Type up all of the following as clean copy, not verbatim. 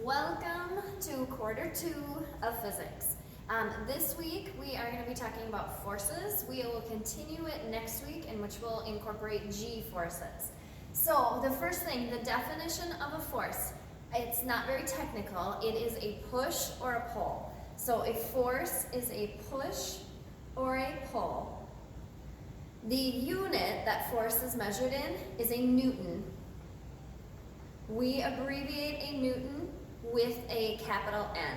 Welcome to quarter 2 of physics. This week we are going to be talking about forces. We will continue it next week, in which we'll incorporate G forces. So the first thing, the definition of a force, it's not very technical. It is a push or a pull. So a force is a push or a pull. The unit that force is measured in is a Newton. We abbreviate a Newton with a capital N.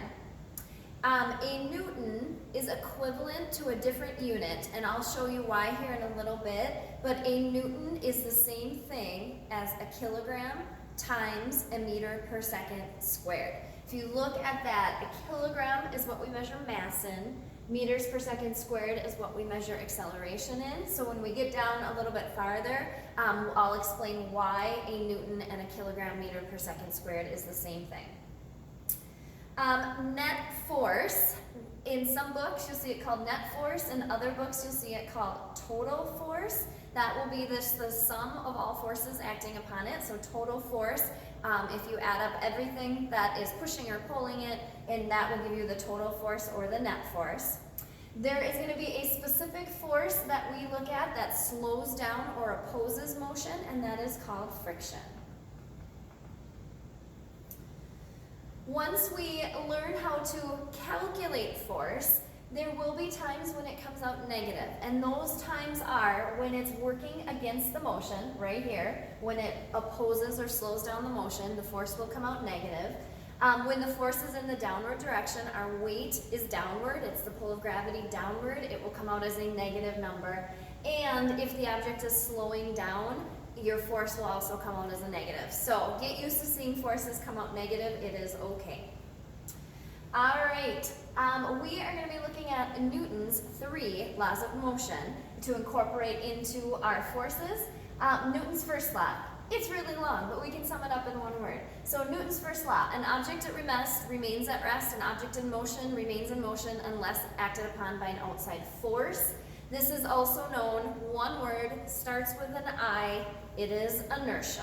A Newton is equivalent to a different unit, and I'll show you why here in a little bit, but a Newton is the same thing as a kilogram times a meter per second squared. If you look at that, a kilogram is what we measure mass in, meters per second squared is what we measure acceleration in. So when we get down a little bit farther, I'll explain why a Newton and a kilogram meter per second squared is the same thing. Net force, in some books you'll see it called net force, in other books you'll see it called total force. That will be the sum of all forces acting upon it, so total force. If you add up everything that is pushing or pulling it, and that will give you the total force or the net force. There is going to be a specific force that we look at that slows down or opposes motion, and that is called friction. Once we learn how to calculate force, there will be times when it comes out negative, and those times are when it's working against the motion, right here. When it opposes or slows down the motion, the force will come out negative. When the force is in the downward direction, our weight is downward, it's the pull of gravity downward, it will come out as a negative number. And if the object is slowing down, your force will also come out as a negative. So get used to seeing forces come out negative, it is okay. All right, we are going to be looking at Newton's 3 laws of motion to incorporate into our forces. Newton's first law, it's really long, but we can sum it up in one word. So Newton's first law, an object at rest remains at rest, an object in motion remains in motion unless acted upon by an outside force. This is also known, one word, starts with an I, it is inertia.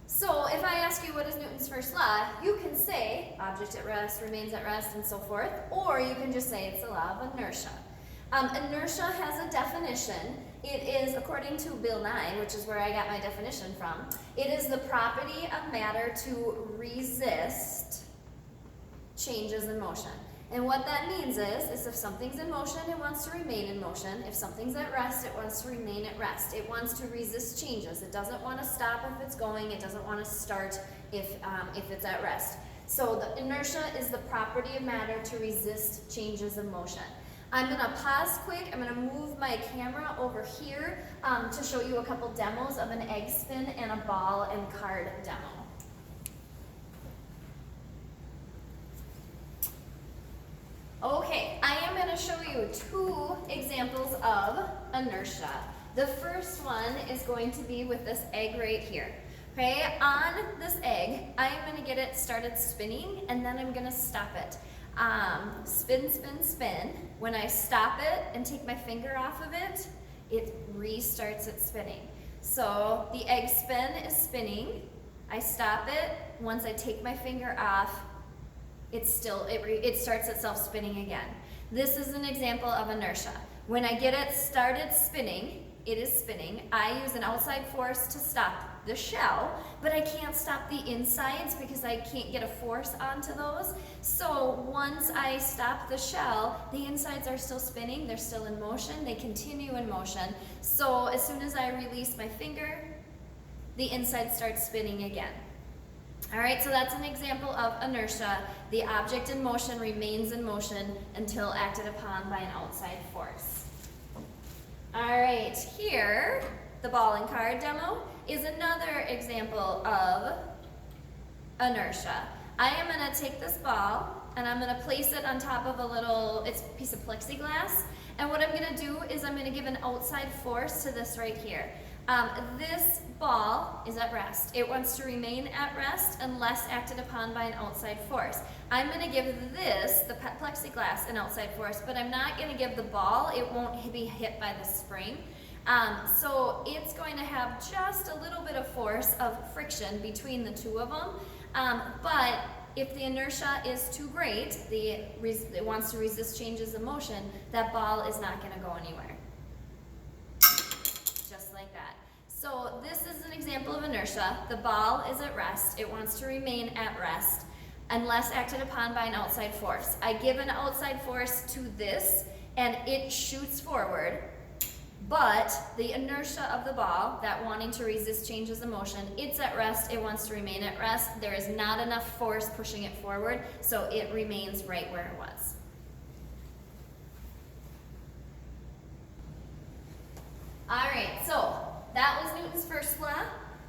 So if I ask you what is Newton's first law, you can say object at rest remains at rest and so forth, or you can just say it's the law of inertia. Inertia has a definition. It is, according to Bill Nye, which is where I got my definition from, it is the property of matter to resist changes in motion. And what that means is if something's in motion, it wants to remain in motion. If something's at rest, it wants to remain at rest. It wants to resist changes. It doesn't want to stop if it's going. It doesn't want to start if it's at rest. So the inertia is the property of matter to resist changes in motion. I'm going to pause quick. I'm going to move my camera over here to show you a couple demos of an egg spin and a ball and card demo. Okay, I am going to show you 2 examples of inertia. The first one is going to be with this egg right here. Okay, on this egg, I am going to get it started spinning, and then I'm going to stop it. Spin, spin, spin. When I stop it and take my finger off of it, it restarts it spinning. So the egg spin is spinning. I stop it. Once I take my finger off, it starts itself spinning again. This is an example of inertia. When I get it started spinning, it is spinning. I use an outside force to stop the shell, but I can't stop the insides because I can't get a force onto those. So once I stop the shell, the insides are still spinning, they're still in motion, they continue in motion. So as soon as I release my finger, the inside starts spinning again. All right, so that's an example of inertia. The object in motion remains in motion until acted upon by an outside force. All right, here, the ball and card demo is another example of inertia. I am going to take this ball and I'm going to place it on top of it's a piece of plexiglass. And what I'm going to do is I'm going to give an outside force to this right here. This ball is at rest. It wants to remain at rest unless acted upon by an outside force. I'm going to give this, the plexiglass, an outside force, but I'm not going to give the ball, it won't be hit by the spring. So it's going to have just a little bit of force of friction between the two of them, but if the inertia is too great, it wants to resist changes of motion, that ball is not going to go anywhere. Just like that. So this is an example of inertia. The ball is at rest. It wants to remain at rest unless acted upon by an outside force. I give an outside force to this and it shoots forward, but the inertia of the ball, that wanting to resist changes of motion, it's at rest, it wants to remain at rest. There is not enough force pushing it forward, so it remains right where it was. All right, so that was Newton's first law.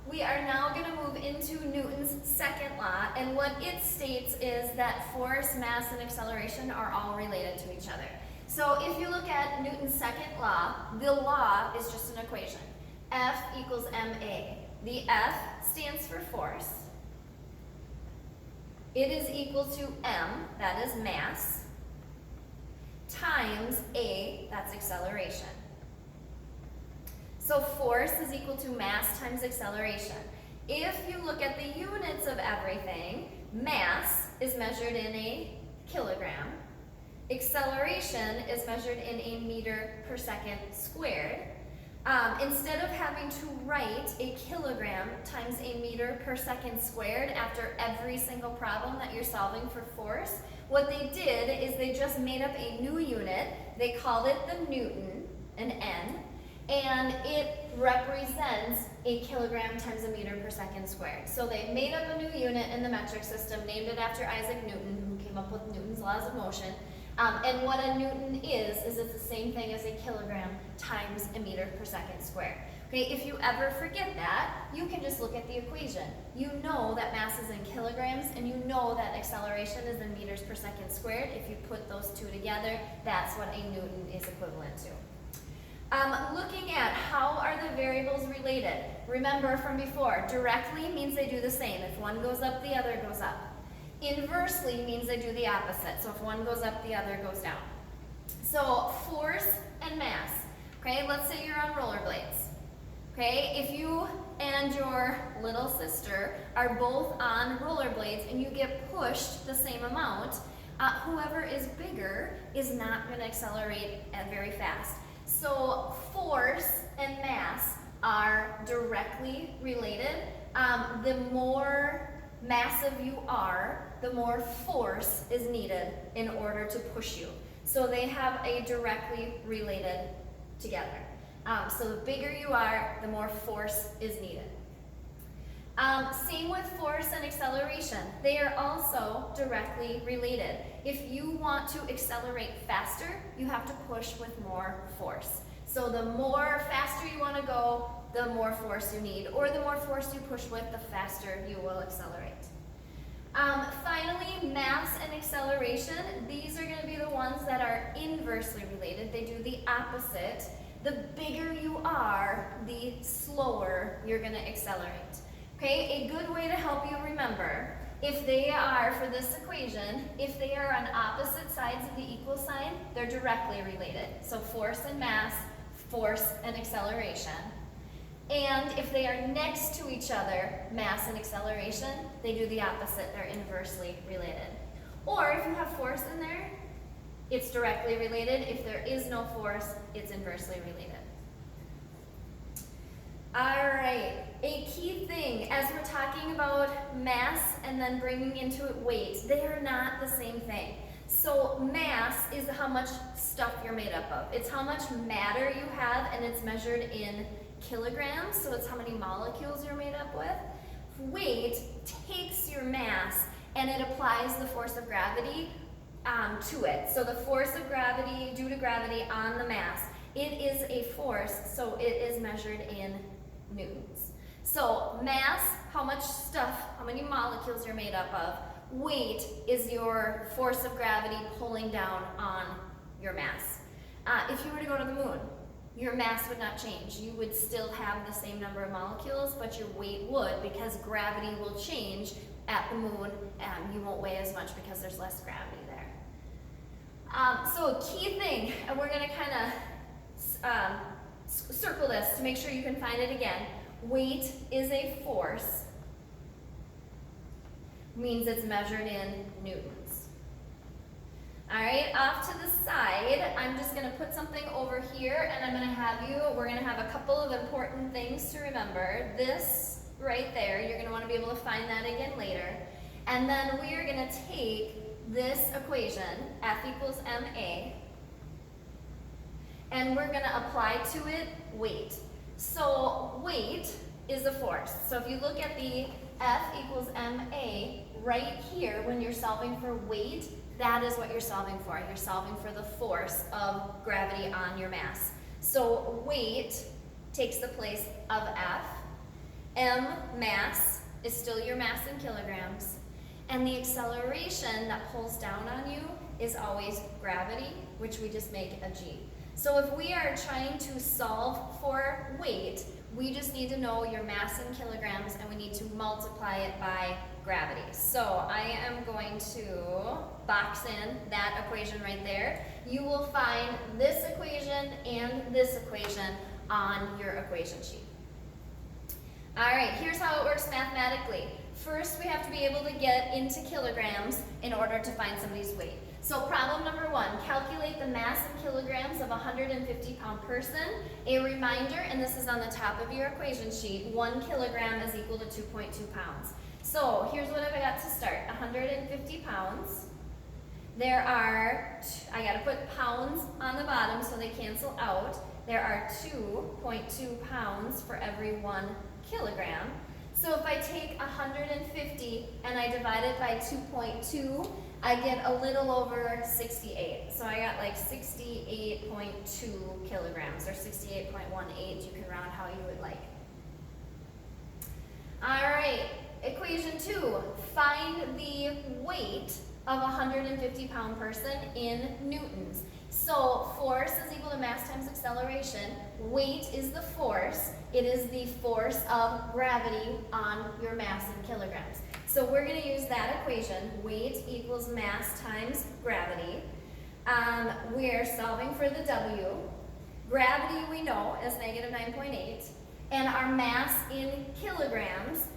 We are now going to move into Newton's second law, and what it states is that force, mass, and acceleration are all related to each other. So if you look at Newton's second law, the law is just an equation. F equals ma. The F stands for force. It is equal to m, that is mass, times a, that's acceleration. So force is equal to mass times acceleration. If you look at the units of everything, mass is measured in a kilogram. Acceleration is measured in a meter per second squared. Instead of having to write a kilogram times a meter per second squared after every single problem that you're solving for force, what they did is they just made up a new unit. They called it the Newton, an N, and it represents a kilogram times a meter per second squared. So they made up a new unit in the metric system, named it after Isaac Newton, who came up with Newton's laws of motion. And what a Newton is it's the same thing as a kilogram times a meter per second squared. Okay, if you ever forget that, you can just look at the equation. You know that mass is in kilograms, and you know that acceleration is in meters per second squared. If you put those two together, that's what a Newton is equivalent to. Looking at how are the variables related. Remember from before, directly means they do the same. If one goes up, the other goes up. Inversely means they do the opposite. So if one goes up, the other goes down. So force and mass. Okay, let's say you're on rollerblades. Okay, if you and your little sister are both on rollerblades and you get pushed the same amount, whoever is bigger is not going to accelerate very fast. So force and mass are directly related. The more massive you are, the more force is needed in order to push you. So they have a directly related together. So the bigger you are, the more force is needed. Same with force and acceleration. They are also directly related. If you want to accelerate faster, you have to push with more force. So the more faster you want to go, the more force you need, or the more force you push with, the faster you will accelerate. Finally, mass and acceleration. These are going to be the ones that are inversely related. They do the opposite. The bigger you are, the slower you're going to accelerate. Okay, a good way to help you remember, if they are, for this equation, if they are on opposite sides of the equal sign, they're directly related. So force and mass, force and acceleration. And if they are next to each other, mass and acceleration, they do the opposite. They're inversely related. Or if you have force in there, it's directly related. If there is no force, it's inversely related. All right, a key thing as we're talking about mass and then bringing into it weight, they are not the same thing. So mass is how much stuff you're made up of. It's how much matter you have, and it's measured in kilograms, so it's how many molecules you're made up with. Weight takes your mass and it applies the force of gravity to it. So the force of gravity, due to gravity on the mass, it is a force, so it is measured in newtons. So mass, how much stuff, how many molecules you're made up of. Weight is your force of gravity pulling down on your mass. If you were to go to the moon, your mass would not change. You would still have the same number of molecules, but your weight would, because gravity will change at the moon, and you won't weigh as much because there's less gravity there. So a key thing, and we're going to kind of circle this to make sure you can find it again. Weight is a force, means it's measured in newtons. All right, off to the side, I'm just gonna put something over here and I'm gonna have you, we're gonna have a couple of important things to remember. This right there, you're gonna wanna be able to find that again later. And then we are gonna take this equation, F equals ma, and we're gonna apply to it weight. So weight is a force. So if you look at the F equals ma right here, when you're solving for weight, that is what you're solving for. You're solving for the force of gravity on your mass. So weight takes the place of F. M, mass, is still your mass in kilograms. And the acceleration that pulls down on you is always gravity, which we just make a g. So if we are trying to solve for weight, we just need to know your mass in kilograms and we need to multiply it by gravity. So I am going to box in that equation right there. You will find this equation and this equation on your equation sheet. All right, here's how it works mathematically. First, we have to be able to get into kilograms in order to find somebody's weight. So problem number 1, calculate the mass in kilograms of a 150-pound person. A reminder, and this is on the top of your equation sheet, 1 kilogram is equal to 2.2 pounds. So here's what I've got to start, 150 pounds. There are, I gotta put pounds on the bottom so they cancel out. There are 2.2 pounds for every 1 kilogram. So if I take 150 and I divide it by 2.2, I get a little over 68. So I got like 68.2 kilograms or 68.18. You can round how you would like. All right, equation 2. Find the weight of a 150-pound person in newtons. So force is equal to mass times acceleration. Weight is the force. It is the force of gravity on your mass in kilograms. So we're going to use that equation, weight equals mass times gravity. We're solving for the W. Gravity we know is negative 9.8. And our mass in kilograms,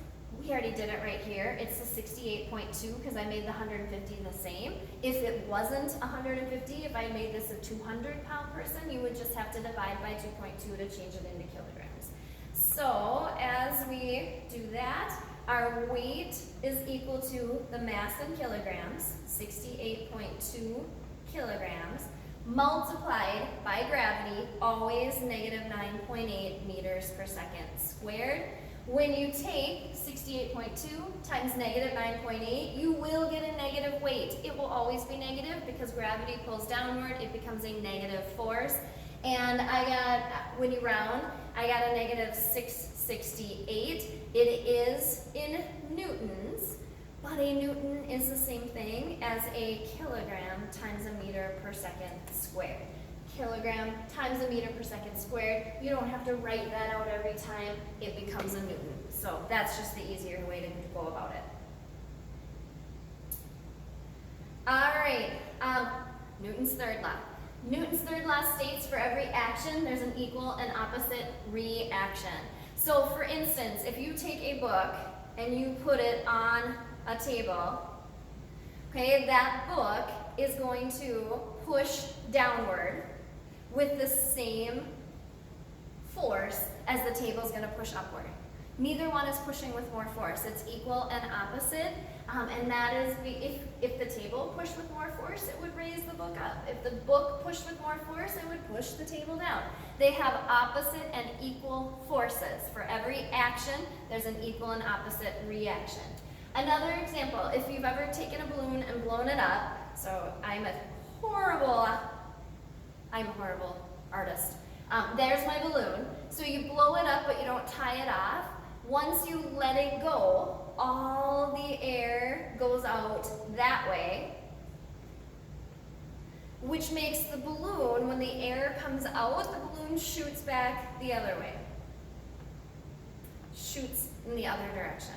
we already did it right here. It's the 68.2 because I made the 150 the same. If it wasn't 150, if I made this a 200-pound person, you would just have to divide by 2.2 to change it into kilograms. So as we do that, our weight is equal to the mass in kilograms, 68.2 kilograms, multiplied by gravity, always negative 9.8 meters per second squared. When you take 68.2 times negative 9.8, you will get a negative weight. It will always be negative because gravity pulls downward, it becomes a negative force. And I got, when you round, I got a negative 668. It is in newtons, but a newton is the same thing as a kilogram times a meter per second squared. Kilogram times a meter per second squared. You don't have to write that out every time it becomes a newton. So that's just the easier way to go about it. All right, Newton's third law. Newton's third law states for every action, there's an equal and opposite reaction. So for instance, if you take a book and you put it on a table, okay, that book is going to push downward with the same force as the table is going to push upward. Neither one is pushing with more force. It's equal and opposite, and that is if the table pushed with more force, it would raise the book up. If the book pushed with more force, it would push the table down. They have opposite and equal forces. For every action, there's an equal and opposite reaction. Another example, if you've ever taken a balloon and blown it up, so I'm a horrible artist. There's my balloon. So you blow it up, but you don't tie it off. Once you let it go, all the air goes out that way, which makes the balloon, when the air comes out, the balloon shoots back the other way. Shoots in the other direction.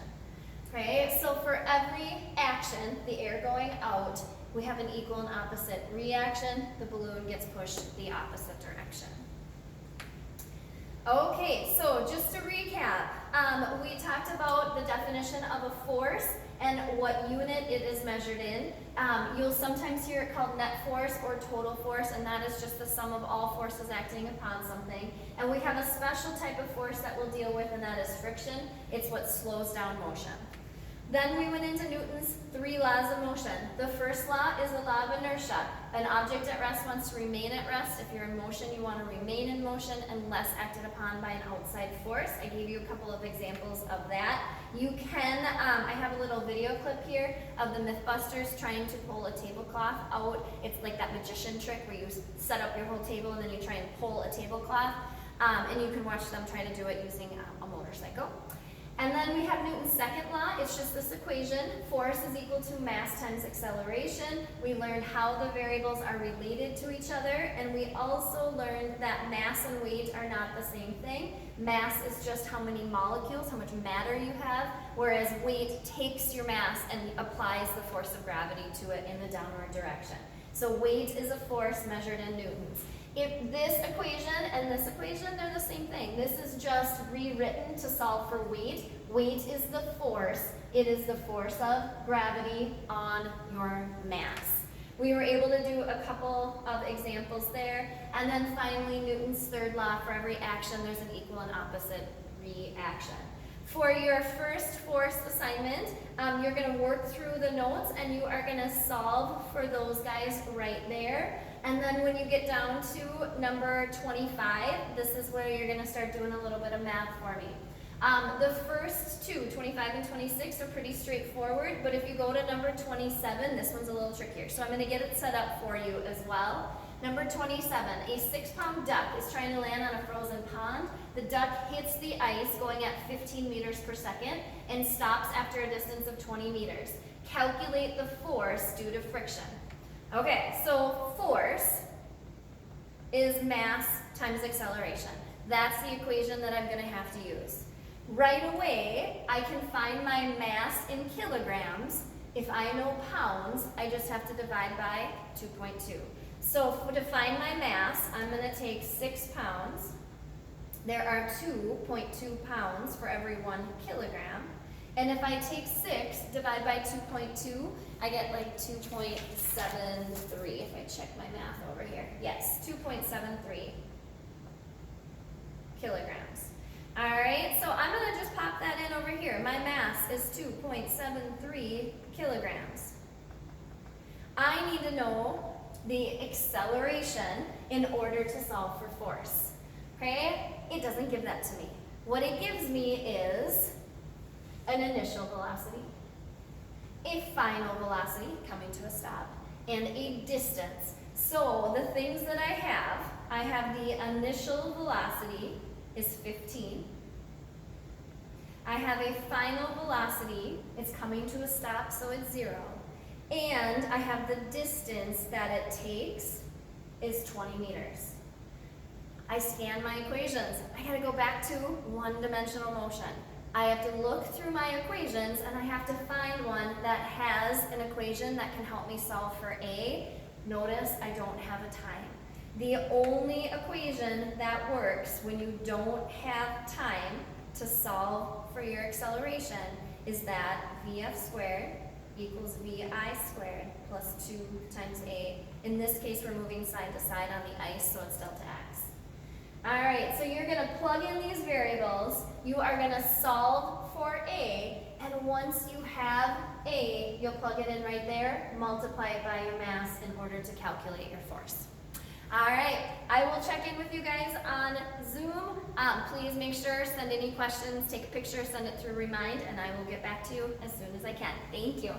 Okay, so for every action, the air going out, we have an equal and opposite reaction. The balloon gets pushed the opposite direction. Okay, so just to recap, we talked about the definition of a force and what unit it is measured in. You'll sometimes hear it called net force or total force, and that is just the sum of all forces acting upon something. And we have a special type of force that we'll deal with, and that is friction. It's what slows down motion. Then we went into Newton's 3 laws of motion. The first law is the law of inertia. An object at rest wants to remain at rest. If you're in motion, you want to remain in motion unless acted upon by an outside force. I gave you a couple of examples of that. You can, I have a little video clip here of the Mythbusters trying to pull a tablecloth out. It's like that magician trick where you set up your whole table and then you try and pull a tablecloth. And you can watch them try to do it using a motorcycle. And then we have Newton's second law. It's just this equation. Force is equal to mass times acceleration. We learned how the variables are related to each other, and we also learned that mass and weight are not the same thing. Mass is just how many molecules, how much matter you have, whereas weight takes your mass and applies the force of gravity to it in the downward direction. So weight is a force measured in newtons. If this equation and this equation, they're the same thing. This is just rewritten to solve for weight. Weight is the force. It is the force of gravity on your mass. We were able to do a couple of examples there. And then finally, Newton's third law, for every action, there's an equal and opposite reaction. For your first force assignment, you're going to work through the notes and you are going to solve for those guys right there. And then when you get down to number 25, this is where you're going to start doing a little bit of math for me. The first two, 25 and 26, are pretty straightforward, but if you go to number 27, this one's a little trickier. So I'm going to get it set up for you as well. Number 27, a 6-pound duck is trying to land on a frozen pond. The duck hits the ice going at 15 meters per second and stops after a distance of 20 meters. Calculate the force due to friction. Okay, so force is mass times acceleration. That's the equation that I'm going to have to use. Right away, I can find my mass in kilograms. If I know pounds, I just have to divide by 2.2. So to find my mass, I'm going to take 6 pounds. There are 2.2 pounds for every 1 kilogram. And if I take 6, divide by 2.2, I get like 2.73, if I check my math over here. Yes, 2.73 kilograms. All right, so I'm going to just pop that in over here. My mass is 2.73 kilograms. I need to know the acceleration in order to solve for force. Okay? It doesn't give that to me. What it gives me is an initial velocity, a final velocity coming to a stop, and a distance. So the things that I have the initial velocity is 15. I have a final velocity, it's coming to a stop, so it's 0. And I have the distance that it takes is 20 meters. I scan my equations. I gotta go back to one-dimensional motion. I have to look through my equations and I have to find one that has an equation that can help me solve for A. Notice I don't have a time. The only equation that works when you don't have time to solve for your acceleration is that VF squared equals VI squared plus 2 times A. In this case, we're moving side to side on the ice, so it's delta X. All right, so you're going to plug in these variables. You are going to solve for A, and once you have A, you'll plug it in right there, multiply it by your mass in order to calculate your force. All right, I will check in with you guys on Zoom. Please make sure, send any questions, take a picture, send it through Remind, and I will get back to you as soon as I can. Thank you.